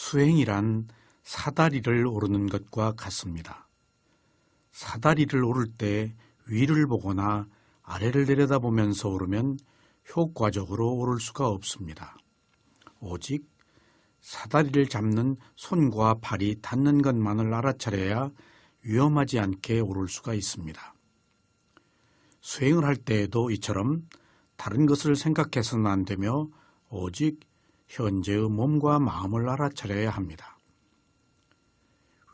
수행이란 사다리를 오르는 것과 같습니다. 사다리를 오를 때 위를 보거나 아래를 내려다보면서 오르면 효과적으로 오를 수가 없습니다. 오직 사다리를 잡는 손과 발이 닿는 것만을 알아차려야 위험하지 않게 오를 수가 있습니다. 수행을 할 때에도 이처럼 다른 것을 생각해서는 안 되며 오직 현재의 몸과 마음을 알아차려야 합니다.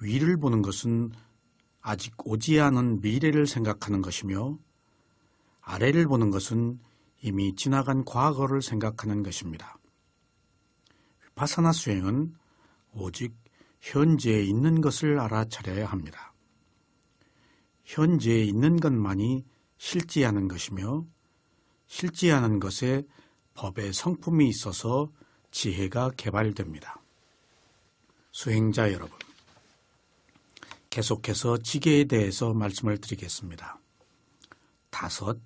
위를 보는 것은 아직 오지 않은 미래를 생각하는 것이며 아래를 보는 것은 이미 지나간 과거를 생각하는 것입니다. 비파사나 수행은 오직 현재에 있는 것을 알아차려야 합니다. 현재에 있는 것만이 실지하는 것이며 실지하는 것에 법의 성품이 있어서 지혜가 개발됩니다. 수행자 여러분, 계속해서 지계에 대해서 말씀을 드리겠습니다. 5.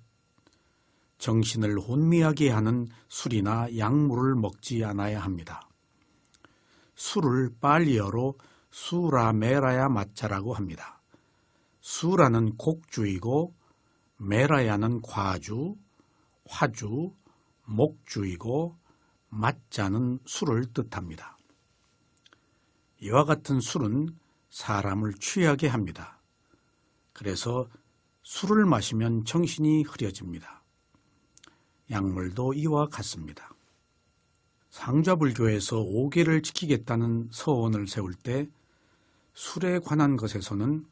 정신을 혼미하게 하는 술이나 약물을 먹지 않아야 합니다. 술을 빨리어로 수라메라야 마차라고 합니다. 수라는 곡주이고 메라야는 과주, 화주, 목주이고 마자는 술을 뜻합니다. 이와 같은 술은 사람을 취하게 합니다. 그래서 술을 마시면 정신이 흐려집니다. 약물도 이와 같습니다. 상좌불교에서 5계를 지키겠다는 서원을 세울 때 술에 관한 것에서는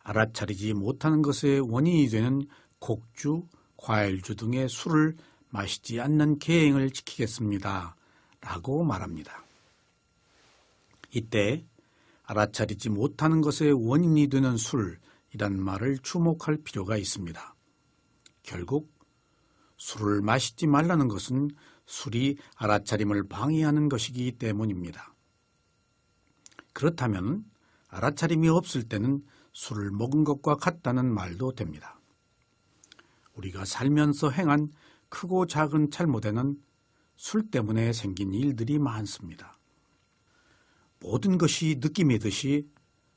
알아차리지 못하는 것의 원인이 되는 곡주, 과일주 등의 술을 마시지 않는 계행을 지키겠습니다. 라고 말합니다. 이때 알아차리지 못하는 것의 원인이 되는 술이란 말을 주목할 필요가 있습니다. 결국 술을 마시지 말라는 것은 술이 알아차림을 방해하는 것이기 때문입니다. 그렇다면 알아차림이 없을 때는 술을 먹은 것과 같다는 말도 됩니다. 우리가 살면서 행한 크고 작은 잘못에는 술 때문에 생긴 일들이 많습니다. 모든 것이 느낌이듯이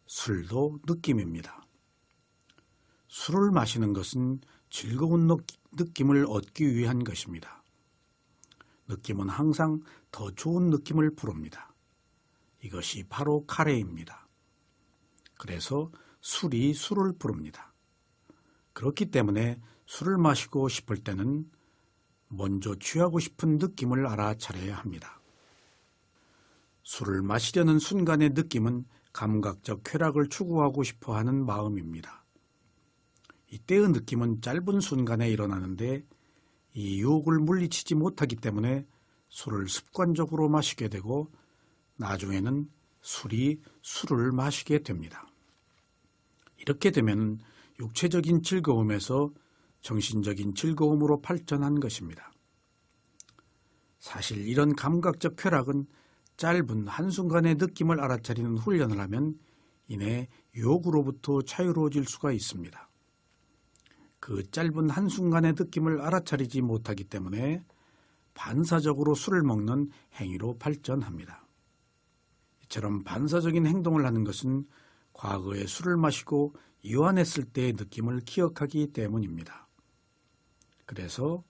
술도 느낌입니다. 술을 마시는 것은 즐거운 느낌을 얻기 위한 것입니다. 느낌은 항상 더 좋은 느낌을 부릅니다. 이것이 바로 카레입니다. 그래서 술이 술을 부릅니다. 그렇기 때문에 술을 마시고 싶을 때는 먼저 취하고 싶은 느낌을 알아차려야 합니다. 술을 마시려는 순간의 느낌은 감각적 쾌락을 추구하고 싶어하는 마음입니다. 이때의 느낌은 짧은 순간에 일어나는데 이 유혹을 물리치지 못하기 때문에 술을 습관적으로 마시게 되고 나중에는 술이 술을 마시게 됩니다. 이렇게 되면 육체적인 즐거움에서 정신적인 즐거움으로 발전한 것입니다. 사실 이런 감각적 쾌락은 짧은 한순간의 느낌을 알아차리는 훈련을 하면 이내 유혹으로부터 자유로워질 수가 있습니다. 그 짧은 한순간의 느낌을 알아차리지 못하기 때문에 반사적으로 술을 먹는 행위로 발전합니다. 이처럼 반사적인 행동을 하는 것은 과거에 술을 마시고 이완했을 때의 느낌을 기억하기 때문입니다. 그래서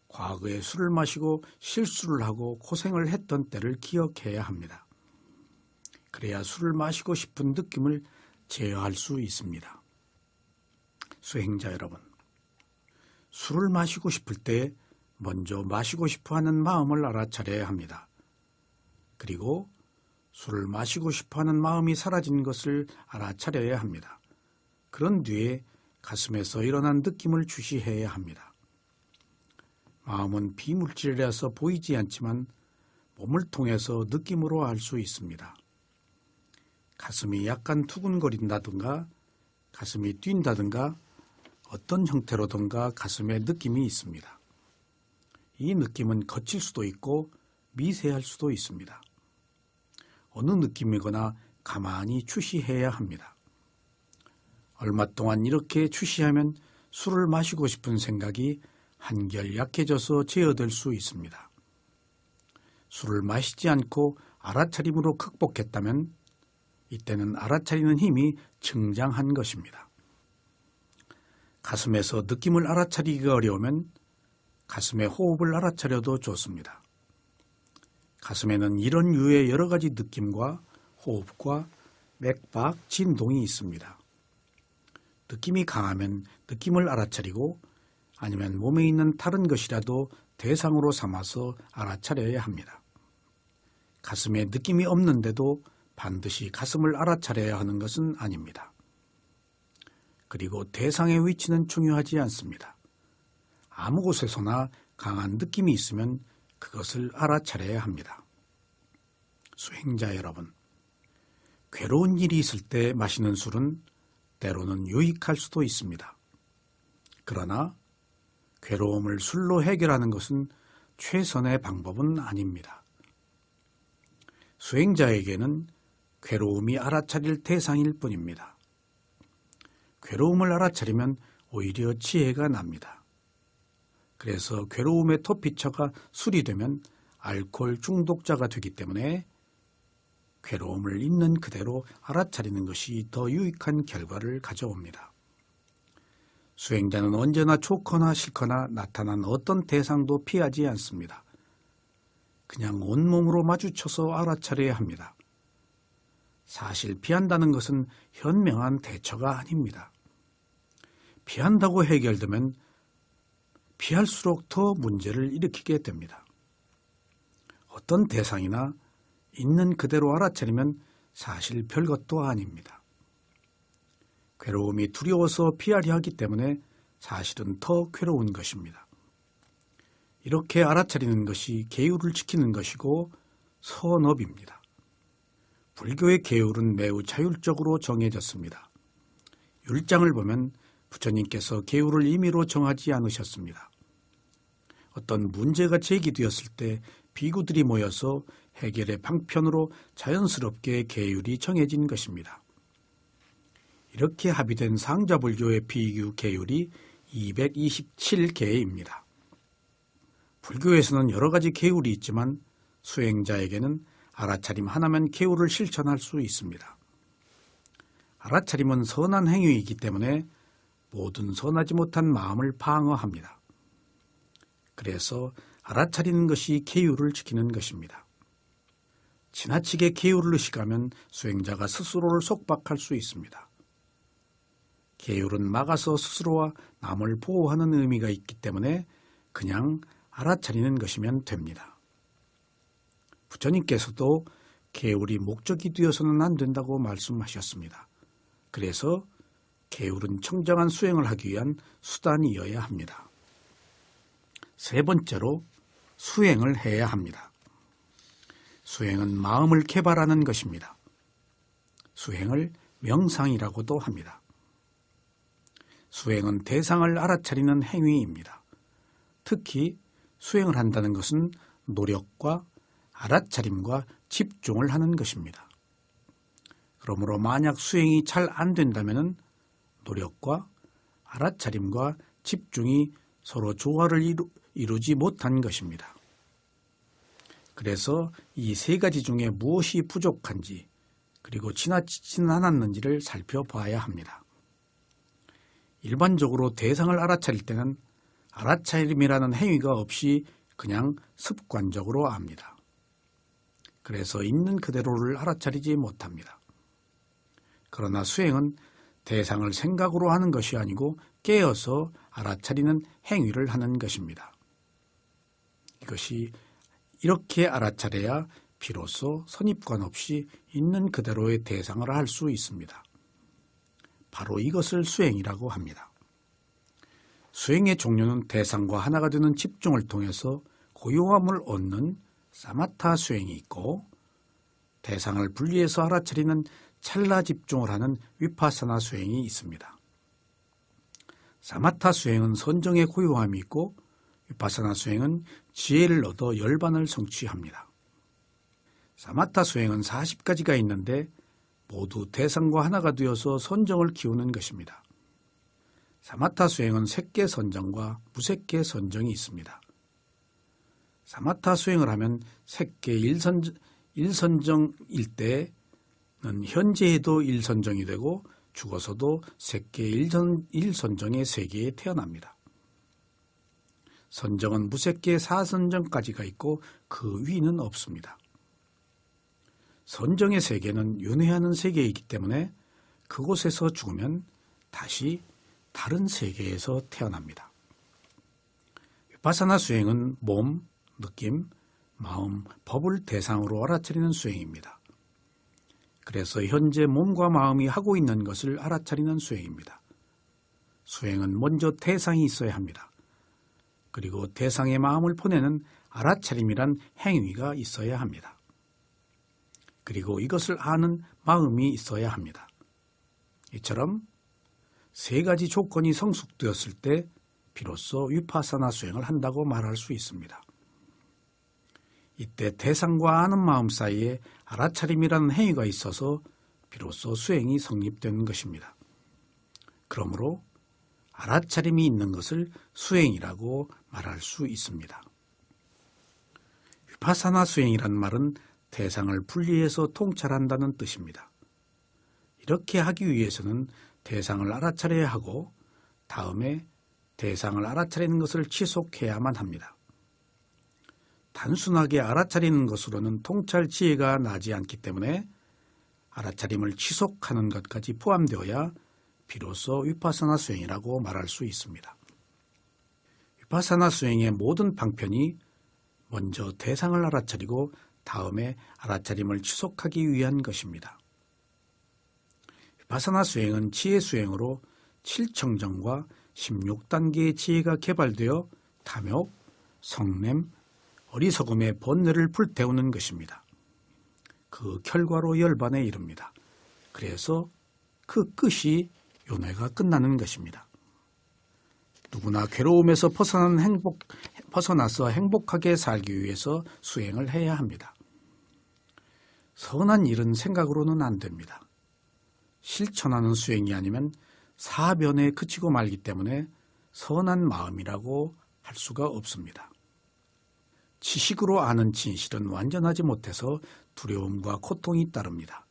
과거에 술을 마시고 실수를 하고 고생을 했던 때를 기억해야 합니다. 그래야 술을 마시고 싶은 느낌을 제어할 수 있습니다. 수행자 여러분, 술을 마시고 싶을 때 먼저 마시고 싶어하는 마음을 알아차려야 합니다. 그리고 술을 마시고 싶어하는 마음이 사라진 것을 알아차려야 합니다. 그런 뒤에 가슴에서 일어난 느낌을 주시해야 합니다. 마음은 비물질이라서 보이지 않지만 몸을 통해서 느낌으로 알 수 있습니다. 가슴이 약간 두근거린다든가 가슴이 뛴다든가 어떤 형태로든가 가슴에 느낌이 있습니다. 이 느낌은 거칠 수도 있고 미세할 수도 있습니다. 어느 느낌이거나 가만히 추시해야 합니다. 얼마 동안 이렇게 추시하면 술을 마시고 싶은 생각이 한결 약해져서 제어될 수 있습니다. 술을 마시지 않고 알아차림으로 극복했다면 이때는 알아차리는 힘이 증장한 것입니다. 가슴에서 느낌을 알아차리기가 어려우면 가슴의 호흡을 알아차려도 좋습니다. 가슴에는 이런 유의 여러 가지 느낌과 호흡과 맥박, 진동이 있습니다. 느낌이 강하면 느낌을 알아차리고 아니면 몸에 있는 다른 것이라도 대상으로 삼아서 알아차려야 합니다. 가슴에 느낌이 없는데도 반드시 가슴을 알아차려야 하는 것은 아닙니다. 그리고 대상의 위치는 중요하지 않습니다. 아무 곳에서나 강한 느낌이 있으면 그것을 알아차려야 합니다. 수행자 여러분, 괴로운 일이 있을 때 마시는 술은 때로는 유익할 수도 있습니다. 그러나 괴로움을 술로 해결하는 것은 최선의 방법은 아닙니다. 수행자에게는 괴로움이 알아차릴 대상일 뿐입니다. 괴로움을 알아차리면 오히려 지혜가 납니다. 그래서 괴로움의 토피처가 술이 되면 알코올 중독자가 되기 때문에 괴로움을 있는 그대로 알아차리는 것이 더 유익한 결과를 가져옵니다. 수행자는 언제나 좋거나 싫거나 나타난 어떤 대상도 피하지 않습니다. 그냥 온몸으로 마주쳐서 알아차려야 합니다. 사실 피한다는 것은 현명한 대처가 아닙니다. 피한다고 해결되면 피할수록 더 문제를 일으키게 됩니다. 어떤 대상이나 있는 그대로 알아차리면 사실 별것도 아닙니다. 괴로움이 두려워서 피하려 하기 때문에 사실은 더 괴로운 것입니다. 이렇게 알아차리는 것이 계율을 지키는 것이고 선업입니다. 불교의 계율은 매우 자율적으로 정해졌습니다. 율장을 보면 부처님께서 계율을 임의로 정하지 않으셨습니다. 어떤 문제가 제기되었을 때 비구들이 모여서 해결의 방편으로 자연스럽게 계율이 정해진 것입니다. 이렇게 합의된 상자불교의 비규 계율이 227개입니다. 불교에서는 여러 가지 계율이 있지만 수행자에게는 알아차림 하나면 계율을 실천할 수 있습니다. 알아차림은 선한 행위이기 때문에 모든 선하지 못한 마음을 방어합니다. 그래서 알아차리는 것이 계율을 지키는 것입니다. 지나치게 계율을 의식하면 수행자가 스스로를 속박할 수 있습니다. 계율은 막아서 스스로와 남을 보호하는 의미가 있기 때문에 그냥 알아차리는 것이면 됩니다. 부처님께서도 계율이 목적이 되어서는 안 된다고 말씀하셨습니다. 그래서 계율은 청정한 수행을 하기 위한 수단이어야 합니다. 세 번째로 수행을 해야 합니다. 수행은 마음을 개발하는 것입니다. 수행을 명상이라고도 합니다. 수행은 대상을 알아차리는 행위입니다. 특히 수행을 한다는 것은 노력과 알아차림과 집중을 하는 것입니다. 그러므로 만약 수행이 잘 안 된다면 노력과 알아차림과 집중이 서로 조화를 이루지 못한 것입니다. 그래서 이 세 가지 중에 무엇이 부족한지 그리고 지나치지는 않았는지를 살펴봐야 합니다. 일반적으로 대상을 알아차릴 때는 알아차림이라는 행위가 없이 그냥 습관적으로 압니다. 그래서 있는 그대로를 알아차리지 못합니다. 그러나 수행은 대상을 생각으로 하는 것이 아니고 깨어서 알아차리는 행위를 하는 것입니다. 이것이 이렇게 알아차려야 비로소 선입관 없이 있는 그대로의 대상을 할 수 있습니다. 바로 이것을 수행이라고 합니다. 수행의 종류는 대상과 하나가 되는 집중을 통해서 고요함을 얻는 사마타 수행이 있고 대상을 분리해서 알아차리는 찰나 집중을 하는 위파사나 수행이 있습니다. 사마타 수행은 선정의 고요함이 있고 위파사나 수행은 지혜를 얻어 열반을 성취합니다. 사마타 수행은 40가지가 있는데 모두 대상과 하나가 되어서 선정을 키우는 것입니다. 사마타 수행은 색계 선정과 무색계 선정이 있습니다. 사마타 수행을 하면 색계 일선정일 때는 현재에도 일선정이 되고 죽어서도 색계 일선정의 세계에 태어납니다. 선정은 무색계 4선정까지가 있고 그 위는 없습니다. 선정의 세계는 윤회하는 세계이기 때문에 그곳에서 죽으면 다시 다른 세계에서 태어납니다. 위파사나 수행은 몸, 느낌, 마음, 법을 대상으로 알아차리는 수행입니다. 그래서 현재 몸과 마음이 하고 있는 것을 알아차리는 수행입니다. 수행은 먼저 대상이 있어야 합니다. 그리고 대상의 마음을 보내는 알아차림이란 행위가 있어야 합니다. 그리고 이것을 아는 마음이 있어야 합니다. 이처럼 세 가지 조건이 성숙되었을 때 비로소 위파사나 수행을 한다고 말할 수 있습니다. 이때 대상과 아는 마음 사이에 알아차림이라는 행위가 있어서 비로소 수행이 성립되는 것입니다. 그러므로 알아차림이 있는 것을 수행이라고 말할 수 있습니다. 위파사나 수행이란 말은 대상을 분리해서 통찰한다는 뜻입니다. 이렇게 하기 위해서는 대상을 알아차려야 하고 다음에 대상을 알아차리는 것을 지속해야만 합니다. 단순하게 알아차리는 것으로는 통찰 지혜가 나지 않기 때문에 알아차림을 지속하는 것까지 포함되어야 비로소 위파사나 수행이라고 말할 수 있습니다. 위파사나 수행의 모든 방편이 먼저 대상을 알아차리고 다음에 알아차림을 지속하기 위한 것입니다. 위파사나 수행은 지혜 수행으로 7청정과 16단계의 지혜가 개발되어 탐욕, 성냄, 어리석음의 번뇌를 불태우는 것입니다. 그 결과로 열반에 이릅니다. 그래서 그 끝이 윤회가 끝나는 것입니다. 누구나 괴로움에서 벗어나서 행복하게 살기 위해서 수행을 해야 합니다. 선한 일은 생각으로는 안 됩니다. 실천하는 수행이 아니면 사변에 그치고 말기 때문에 선한 마음이라고 할 수가 없습니다. 지식으로 아는 진실은 완전하지 못해서 두려움과 고통이 따릅니다.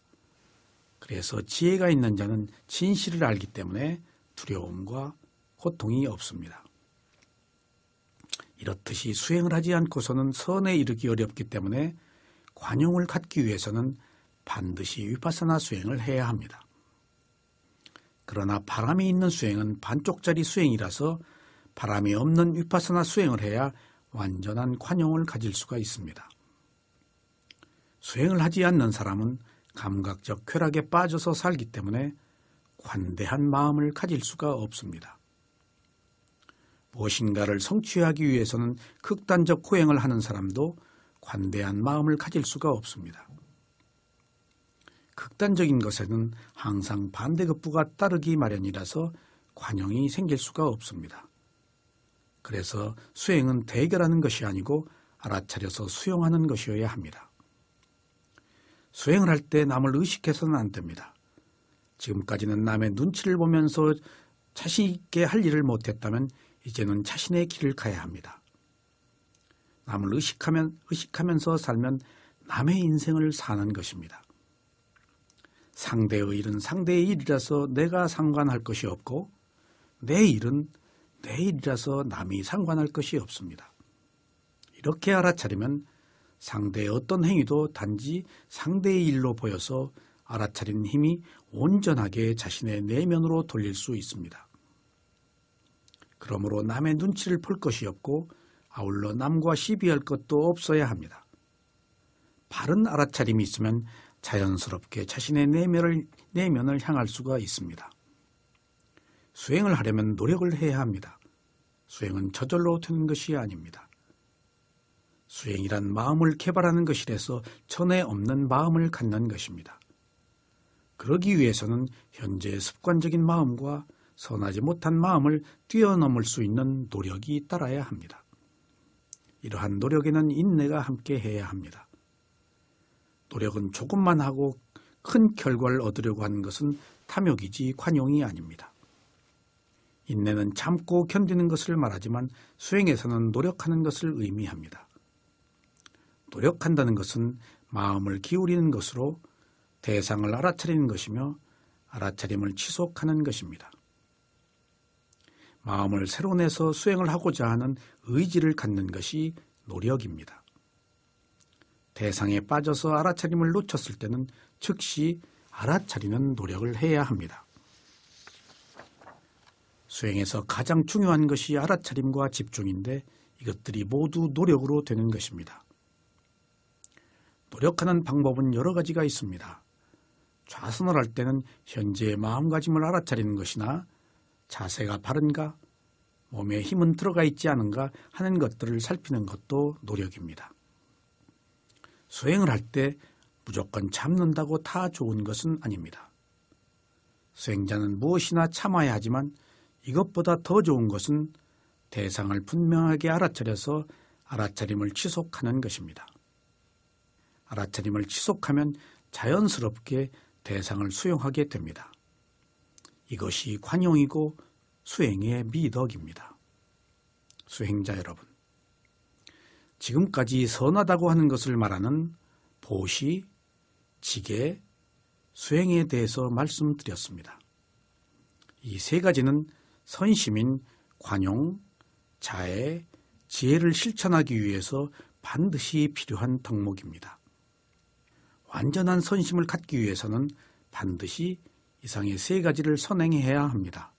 그래서 지혜가 있는 자는 진실을 알기 때문에 두려움과 고통이 없습니다. 이렇듯이 수행을 하지 않고서는 선에 이르기 어렵기 때문에 관용을 갖기 위해서는 반드시 위파사나 수행을 해야 합니다. 그러나 바람이 있는 수행은 반쪽짜리 수행이라서 바람이 없는 위파사나 수행을 해야 완전한 관용을 가질 수가 있습니다. 수행을 하지 않는 사람은 감각적 쾌락에 빠져서 살기 때문에 관대한 마음을 가질 수가 없습니다. 무엇인가를 성취하기 위해서는 극단적 고행을 하는 사람도 관대한 마음을 가질 수가 없습니다. 극단적인 것에는 항상 반대급부가 따르기 마련이라서 관용이 생길 수가 없습니다. 그래서 수행은 대결하는 것이 아니고 알아차려서 수용하는 것이어야 합니다. 수행을 할 때 남을 의식해서는 안 됩니다. 지금까지는 남의 눈치를 보면서 자신 있게 할 일을 못했다면 이제는 자신의 길을 가야 합니다. 남을 의식하면서 살면 남의 인생을 사는 것입니다. 상대의 일은 상대의 일이라서 내가 상관할 것이 없고 내 일은 내 일이라서 남이 상관할 것이 없습니다. 이렇게 알아차리면 상대의 어떤 행위도 단지 상대의 일로 보여서 알아차린 힘이 온전하게 자신의 내면으로 돌릴 수 있습니다. 그러므로 남의 눈치를 볼 것이 없고 아울러 남과 시비할 것도 없어야 합니다. 바른 알아차림이 있으면 자연스럽게 자신의 내면을 향할 수가 있습니다. 수행을 하려면 노력을 해야 합니다. 수행은 저절로 되는 것이 아닙니다. 수행이란 마음을 개발하는 것이라서 전에 없는 마음을 갖는 것입니다. 그러기 위해서는 현재의 습관적인 마음과 선하지 못한 마음을 뛰어넘을 수 있는 노력이 따라야 합니다. 이러한 노력에는 인내가 함께 해야 합니다. 노력은 조금만 하고 큰 결과를 얻으려고 하는 것은 탐욕이지 관용이 아닙니다. 인내는 참고 견디는 것을 말하지만 수행에서는 노력하는 것을 의미합니다. 노력한다는 것은 마음을 기울이는 것으로 대상을 알아차리는 것이며 알아차림을 지속하는 것입니다. 마음을 새로 내서 수행을 하고자 하는 의지를 갖는 것이 노력입니다. 대상에 빠져서 알아차림을 놓쳤을 때는 즉시 알아차리는 노력을 해야 합니다. 수행에서 가장 중요한 것이 알아차림과 집중인데 이것들이 모두 노력으로 되는 것입니다. 노력하는 방법은 여러 가지가 있습니다. 좌선을 할 때는 현재의 마음가짐을 알아차리는 것이나 자세가 바른가, 몸에 힘은 들어가 있지 않은가 하는 것들을 살피는 것도 노력입니다. 수행을 할 때 무조건 참는다고 다 좋은 것은 아닙니다. 수행자는 무엇이나 참아야 하지만 이것보다 더 좋은 것은 대상을 분명하게 알아차려서 알아차림을 지속하는 것입니다. 알아차림을 지속하면 자연스럽게 대상을 수용하게 됩니다. 이것이 관용이고 수행의 미덕입니다. 수행자 여러분, 지금까지 선하다고 하는 것을 말하는 보시, 지계, 수행에 대해서 말씀드렸습니다. 이 세 가지는 선심인 관용, 자애, 지혜를 실천하기 위해서 반드시 필요한 덕목입니다. 완전한 선심을 갖기 위해서는 반드시 이상의 세 가지를 선행해야 합니다.